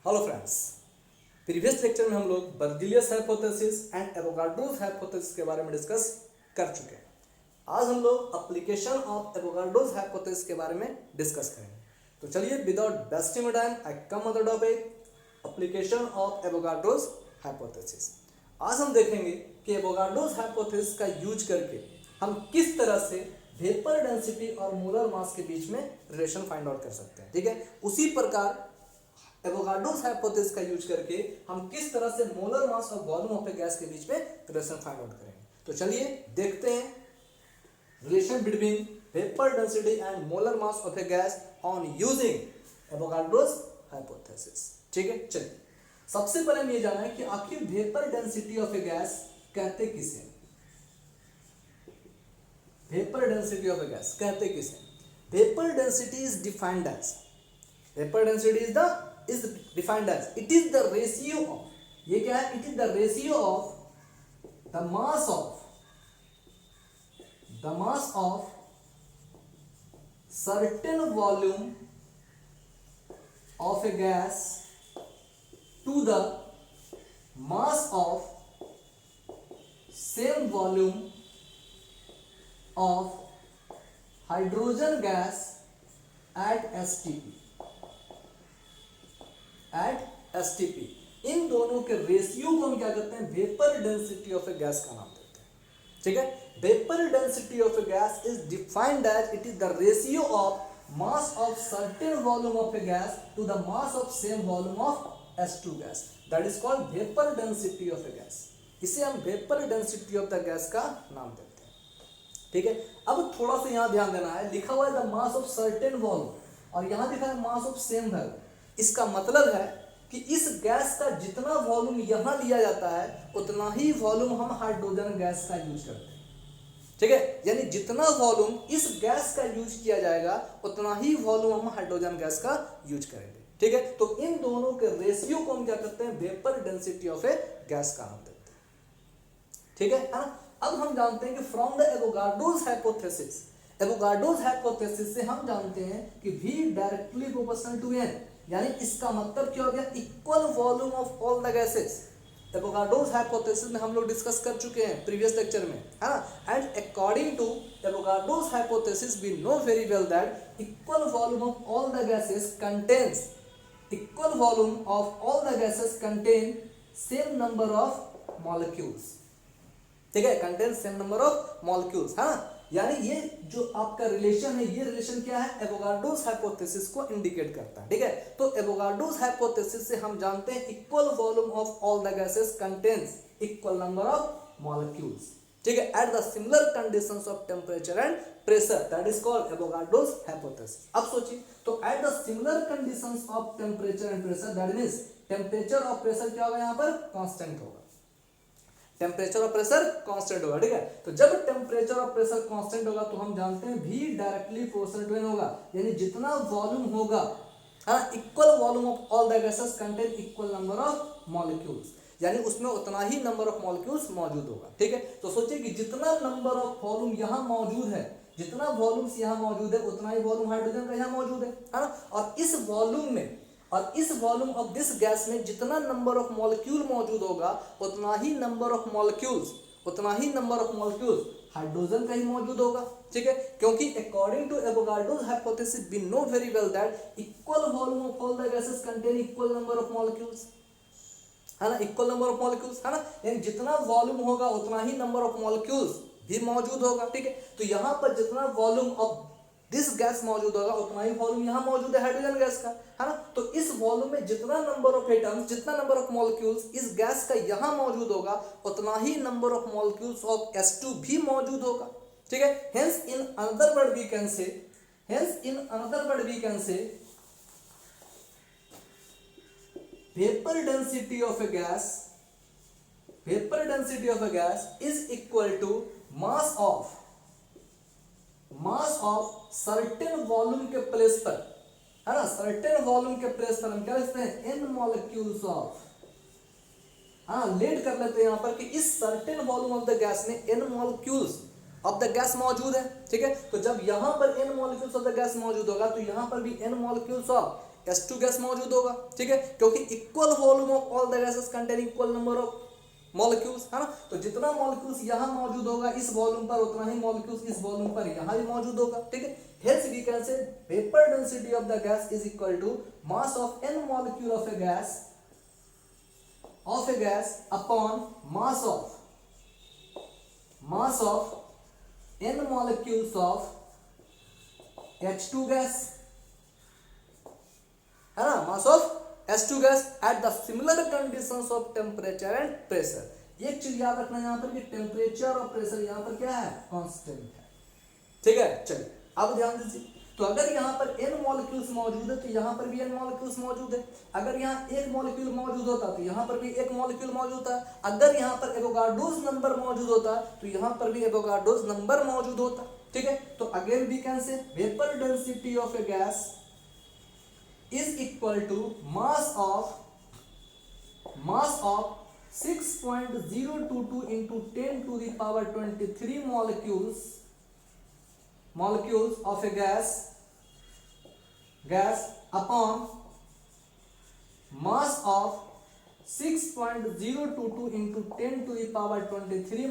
Hello friends, previous lecture में हम लोग Berzelius hypothesis and Avogadro's hypothesis के बारे में डिस्कस कर चुके हैं। आज हम लोग एप्लीकेशन ऑफ एवोगाड्रोस हाइपोथेसिस के बारे में डिस्कस करेंगे। तो चलिए without wasting time I come on the topic application of Avogadro's hypothesis. आज हम देखेंगे कि एवोगाड्रोस हाइपोथेसिस का यूज करके हम किस तरह से वेपर डेंसिटी और मोलर मास के बीच में रिलेशन फाइंड आउट कर सकते हैं। ठीक है, उसी प्रकार एवोगाड्रोस हाइपोथेसिस का यूज करके हम किस तरह से मोलर मास और वॉल्यूम ऑफ ए गैस के बीच में रिलेशन फाइंड आउट करेंगे। तो चलिए देखते हैं relation between vapour density and molar mass of a gas on using Avogadro's hypothesis. ठीक है, चलिए सबसे पहले हम ये जाना है कि आखिर vapour density of a gas कहते किसे। Vapour density of a gas कहते किसे। Vapour density is defined as, vapour density is defined as it is the ratio of, ये क्या है, it is the ratio of the mass of certain volume of a gas to the mass of same volume of hydrogen gas at STP। इन दोनों के ratio को हम क्या करते हैं, vapour density of a gas का नाम देते हैं। ठीक है, vapour density of a gas is defined as it is the ratio of mass of certain volume of a gas to the mass of same volume of H2 gas, that is called vapour density of a gas. इसे हम vapour density of the gas का नाम देते हैं। ठीक है, अब थोड़ा सा यहां ध्यान देना है, लिखा हुआ है the mass of certain volume और यहां लिखा है मास ऑफ सेम वॉल्यूम। इसका मतलब है कि इस गैस का जितना वॉल्यूम यहां लिया जाता है उतना ही वॉल्यूम हम हाइड्रोजन गैस का यूज करते हैं। ठीक है, यानी जितना वॉल्यूम इस गैस का यूज किया जाएगा उतना ही वॉल्यूम हम हाइड्रोजन गैस का यूज करेंगे। ठीक है, तो इन दोनों के रेशियो को हम क्या करते हैं, vapour density of a gas का नाम देते हैं। ठीक है ना। अब हम जानते हैं कि from the Avogadro's hypothesis, Avogadro's hypothesis से हम जानते हैं कि V directly proportional to N, यानी इसका मतलब क्या हो गया, equal volume of all the gases. Avogadro's hypothesis में हम लोग डिस्कस कर चुके हैं प्रीवियस लेक्चर में, है ना। And according to Avogadro's hypothesis we know very well that equal volume of all the gases contains, equal volume of all the gases contain same number of molecules. ठीक है, contain same number of molecules, है ना। यानी ये जो आपका relation है, ये रिलेशन क्या है, एवोगाड्रोस हाइपोथेसिस को इंडिकेट करता है। ठीक है, तो एवोगाड्रोस हाइपोथेसिस से हम जानते हैं equal volume of all the gases contains equal number of molecules. ठीक है, at the similar conditions of temperature and pressure, that is called Avogadro's hypothesis. अब सोचिए, तो at the similar conditions of temperature and pressure, that means temperature और pressure क्या होगा, यहाँ पर कांस्टेंट होगा। टेम्परेचर और प्रेशर कांस्टेंट होगा। ठीक है, तो जब टेम्परेचर और प्रेशर कांस्टेंट होगा तो हम जानते हैं V directly proportional to N होगा, यानी जितना वॉल्यूम होगा, है ना, equal volume of all the gases contain equal number of molecules, यानी उसमें उतना ही नंबर ऑफ मॉलिक्यूल्स मौजूद होगा। ठीक है, तो सोचिए कि जितना नंबर ऑफ वॉल्यूम यहाँ मौजूद है, जितना वॉल्यूम्स यहाँ मौजूद है उतना ही वॉल्यूम हाइड्रोजन का यहाँ मौजूद है ना। और इस वॉल्यूम में और इस वॉल्यूम ऑफ दिस गैस में जितना नंबर ऑफ मॉलिक्यूल मौजूद होगा उतना ही नंबर ऑफ मॉलिक्यूल्स हाइड्रोजन का ही मौजूद होगा। ठीक है, क्योंकि according to Avogadro's hypothesis we know very well that equal volume of all the gases contain equal number of molecules, है ना, इक्वल नंबर ऑफ मॉलिक्यूल्स, है ना। यानी जितना वॉल्यूम होगा उतना ही नंबर ऑफ मॉलिक्यूल्स भी मौजूद होगा। ठीक है, तो यहाँ पर जितना वॉल्यूम ऑफ दिस गैस मौजूद होगा उतना ही वॉल्यूम यहाँ मौजूद है हाइड्रोजन गैस का, है ना। तो इस वॉल्यूम में जितना नंबर ऑफ एटम्स, जितना नंबर ऑफ मॉलिक्यूल्स इस गैस का यहाँ मौजूद होगा उतना ही number of molecules of H2 भी मौजूद होगा। ठीक है, hence in another word we can say vapour density of a gas is equal to mass of certain volume के प्लेस पर, है ना, सर्टेन वॉल्यूम के प्लेस पर हम क्या लिखते हैं, n मॉलिक्यूल्स ऑफ, हाँ लेट कर लेते हैं यहाँ पर कि इस certain volume of the gas में n molecules of the gas मौजूद है। ठीक है, तो जब यहाँ पर n molecules of the gas मौजूद होगा तो यहाँ पर भी n molecules of H2 gas मौजूद होगा, ठीक है, क्योंकि equal volume of all the gases containing equal number of molecules, है ना। तो जितना मॉलिक्यूल्स यहाँ मौजूद होगा इस वॉल्यूम पर, उतना ही मॉलिक्यूल्स इस वॉल्यूम पर यहाँ भी मौजूद होगा, ठीक है। Hence we can say vapor density of the gas is equal to mass of n molecule of a gas upon mass of n molecules of H2 gas, है ना, mass of H2 gas at the similar conditions of temperature and pressure। एक चीज याद रखना यहाँ पर कि temperature और प्रेशर यहाँ पर क्या है, कांस्टेंट है, ठीक है। चलिए अब ध्यान दीजिए, तो अगर यहाँ पर n मॉलिक्यूल्स मौजूद है तो यहाँ पर भी n मॉलिक्यूल्स मौजूद है। अगर यहाँ एक मॉलिक्यूल मौजूद होता तो यहाँ पर भी एक मॉलिक्यूल मौजूद है। अगर यहाँ पर एवोगाड्रोस नंबर मौजूद होता तो यहाँ पर भी एवोगाड्रोस नंबर मौजूद होता, ठीक है। तो again we can say vapour density of a gas is equal to mass of 6.022 into 10 to the power 23 molecules of a gas upon mass of 6.022 into 10 to the power 23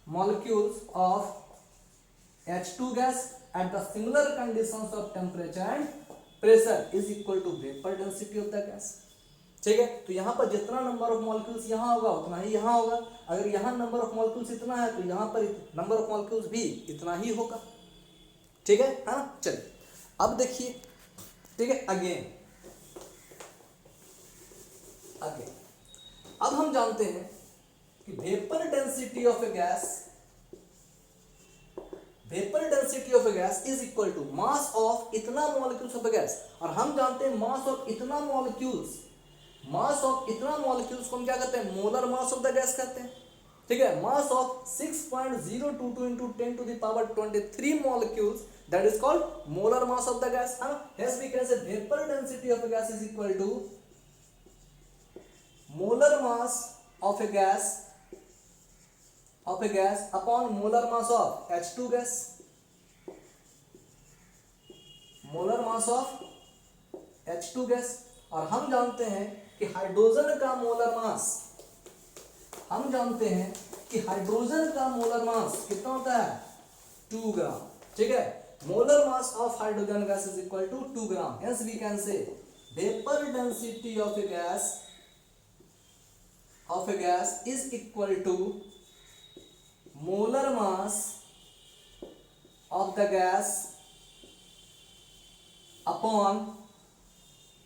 molecules of H2 gas at the similar conditions of temperature and pressure is equal to vapor density of the gas, ठीक है। तो यहाँ पर जितना number of molecules यहाँ होगा उतना ही यहाँ होगा। अगर यहाँ नंबर ऑफ मॉलिक्यूल्स इतना है तो यहाँ पर नंबर ऑफ मॉलिक्यूल्स भी इतना ही होगा, ठीक है ना। चलिए अब देखिए, ठीक है, अगेन अब हम जानते हैं कि vapour density of a gas is equal to mass of इतना मॉलिक्यूल्स ऑफ ए गैस। और हम जानते हैं मास ऑफ इतना मॉलिक्यूल्स को हम क्या कहते हैं, molar mass of the gas कहते हैं, ठीक है। मास of 6.022 into 10 to the power 23 molecules, that is called molar mass of the gas, है ना। Hence we can say vapor density of a gas is equal to molar mass of a gas upon molar mass of H2 gas, molar mass of H2 gas। और हम जानते हैं कि hydrogen का molar mass कितना होता है, 2 gram, ठीक है। Molar mass of hydrogen gas is equal to 2 gram. Hence we can say vapour density of a gas is equal to molar mass of the gas upon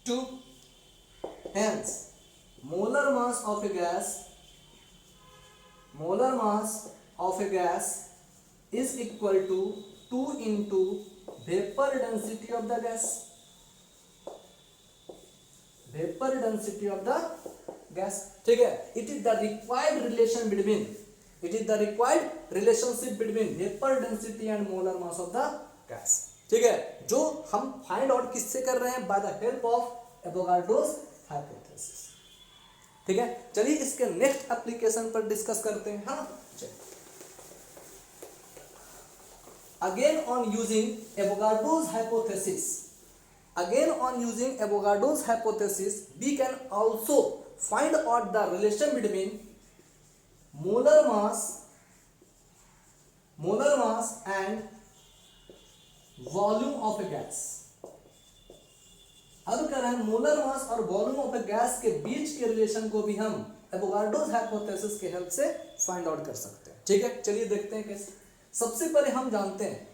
2। Hence, molar mass of a gas is equal to 2 into vapor density of the gas. ठीक है। It is the required relationship between vapor density and molar mass of the gas, ठीक है, जो हम find out किससे कर रहे हैं, by the help of Avogadro's hypothesis, ठीक है। चलिए इसके नेक्स्ट एप्लीकेशन पर डिस्कस करते हैं, हाँ। Again on using Avogadro's hypothesis we can also find out the relation between molar mass and volume of a gas. अब कह रहे हैं मोलर मास और वॉल्यूम ऑफ ए गैस के बीच के रिलेशन को भी हम एवोगाड्रोस हाइपोथेसिस के हेल्प से फाइंड आउट कर सकते हैं, ठीक है। चलिए देखते हैं कैसे। सबसे पहले हम जानते हैं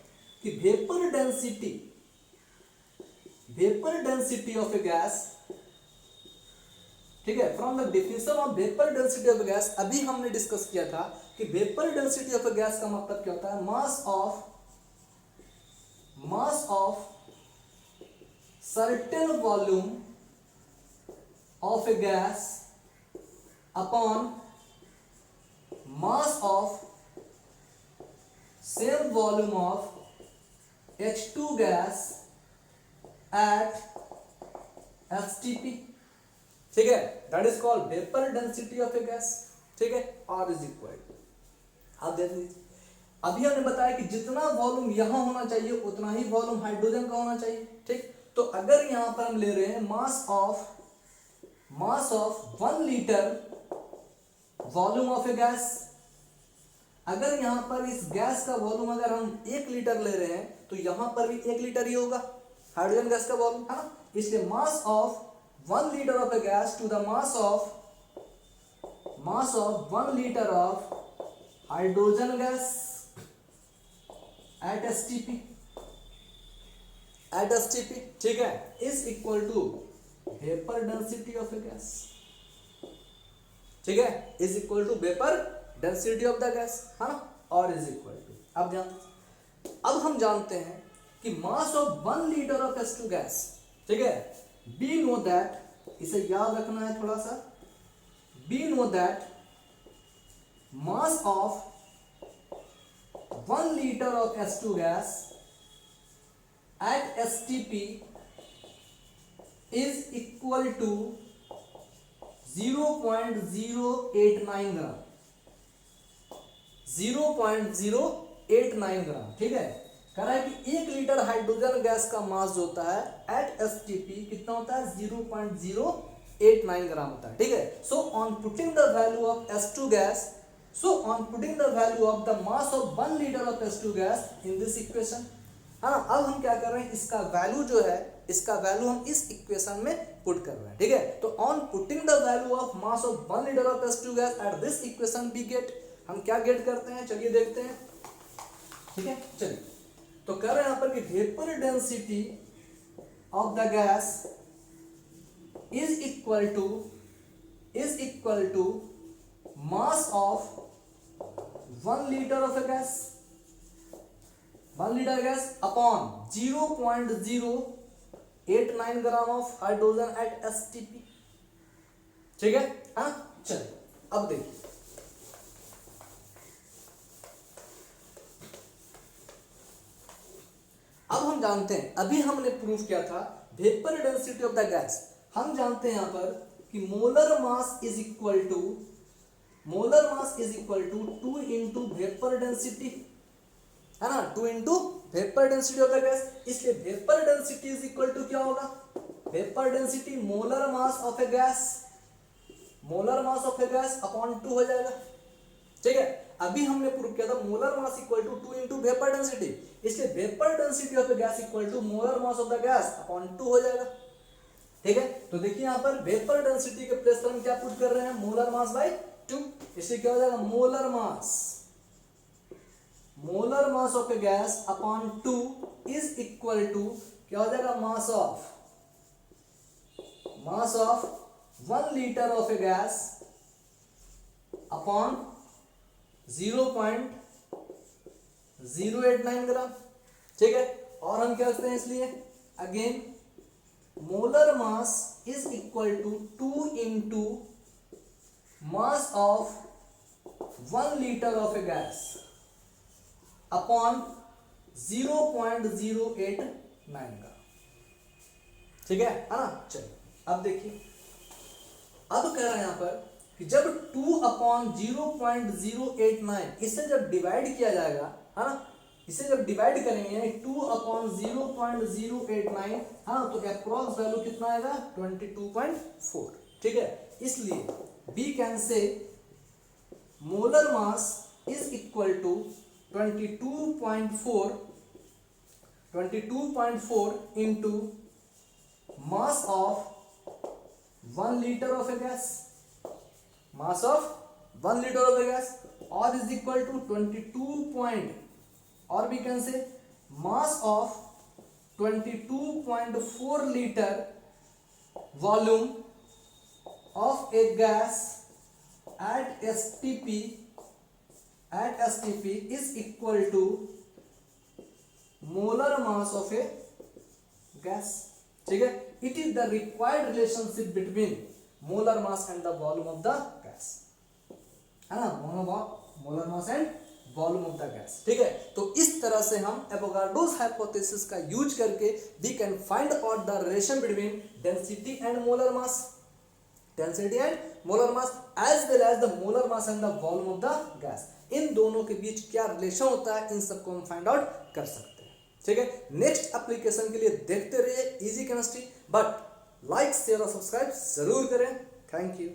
कि vapour density of a gas, ठीक है। From the definition of vapour density of a gas अभी हमने डिस्कस किया था कि vapour density of a gas का मतलब क्या होता है, mass of certain volume of a gas upon mass of same volume of H2 gas at STP, ठीक है। that is called vapor density of a gas, ठीक है। R is equal, आप देख लीजिए अभी हमने बताया कि जितना वॉल्यूम यहां होना चाहिए उतना ही वॉल्यूम हाइड्रोजन का होना चाहिए, ठीक। तो अगर यहां पर हम ले रहे हैं मास of 1 litre volume of a gas, अगर यहां पर इस गैस का वॉल्यूम अगर हम 1 लीटर ले रहे हैं तो यहां पर भी 1 लीटर ही होगा हाइड्रोजन गैस का वॉल्यूम, है ना। इसलिए mass of 1 litre of a gas to the mass of 1 litre of hydrogen gas at STP, ठीक है, is equal to vapour density of a gas, ठीक है, is equal to vapour density of the gas, है ना, और is equal to अब हम जानते हैं कि मास of 1 litre of H2 gas, ठीक है, वी नो दैट, इसे याद रखना है थोड़ा सा, we know that mass of 1 liter of H2 gas at STP is equal to 0.089 gram, 0.089 gram, ठीक है। कह रहा है कि 1 लीटर हाइड्रोजन गैस का मास जो होता है एट STP कितना होता है, 0.089 ग्राम होता है, ठीक है। So on putting the value of S2 gas, so on putting the value of the mass of 1 liter of H2 gas in this equation, हाँ, अब हम क्या कर रहे हैं, इसका वैल्यू जो है, इसका वैल्यू हम इस इक्वेशन में पुट कर रहे हैं, ठीक है। तो on putting the value of mass of 1 litre of H2 gas at this equation we get, हम क्या गेट करते हैं, चलिए देखते हैं, ठीक है। चलिए, तो कर रहे हैं यहाँ पर कि vapour density of the gas is equal to mass of 1 litre of a gas, 1 litre gas upon 0.089 gram of hydrogen at STP, ठीक है, हाँ। चलिए अब देखिए, अब हम जानते हैं, अभी हमने प्रूफ किया था vapour density of the gas, हम जानते हैं यहां पर कि molar mass is equal to 2 into vapour density, है ना, 2 into vapour density of the gas. इसलिए vapour density is equal to क्या होगा, vapour density molar mass of a gas upon 2 हो जाएगा, ठीक है। अभी हमने प्रूव किया था molar mass equal to 2 into vapour density, इसलिए vapour density of a gas equal to molar mass of the gas upon 2 हो जाएगा, ठीक है। तो देखिए यहाँ पर वेपर डेंसिटी के प्लेस पर हम क्या पुट कर रहे हैं, मोलर मास बाय 2, इससे क्या हो जाएगा, molar mass of a gas upon 2 is equal to क्या हो जाएगा, mass of 1 litre of a gas upon 0.089 gram, ठीक है। और हम क्या करते हैं, इसलिए again molar mass is equal to 2 into mass of 1 litre of a gas upon 0.089 का, ठीक है ना। चलिए अब देखिए, अब कह रहे हैं यहां पर कि जब 2/0.089 इसे जब डिवाइड किया जाएगा, है ना, इसे जब डिवाइड करेंगे 2/0.089, हाँ, तो अप्रॉक्स वैल्यू कितना आएगा, 22.4, ठीक है। इसलिए we can say molar mass is equal to 22.4 into mass of 1 litre of a gas, और इज इक्वल टू 22 और we can say mass of 22.4 litre volume of a gas at STP is equal to molar mass of a gas, ठीक है। It is the required relationship between molar mass and the volume of the gas, है ना, molar mass and volume of the gas, ठीक है। तो इस तरह से हम एवोगाड्रोस हाइपोथेसिस का यूज करके we can find out the relation between density and molar mass as well as the molar mass and the volume of the gas. इन दोनों के बीच क्या रिलेशन होता है, इन सबको हम फाइंड आउट कर सकते हैं। ठीक है, नेक्स्ट एप्लीकेशन के लिए देखते रहिए easy chemistry, but like share और सब्सक्राइब जरूर करें। Thank you.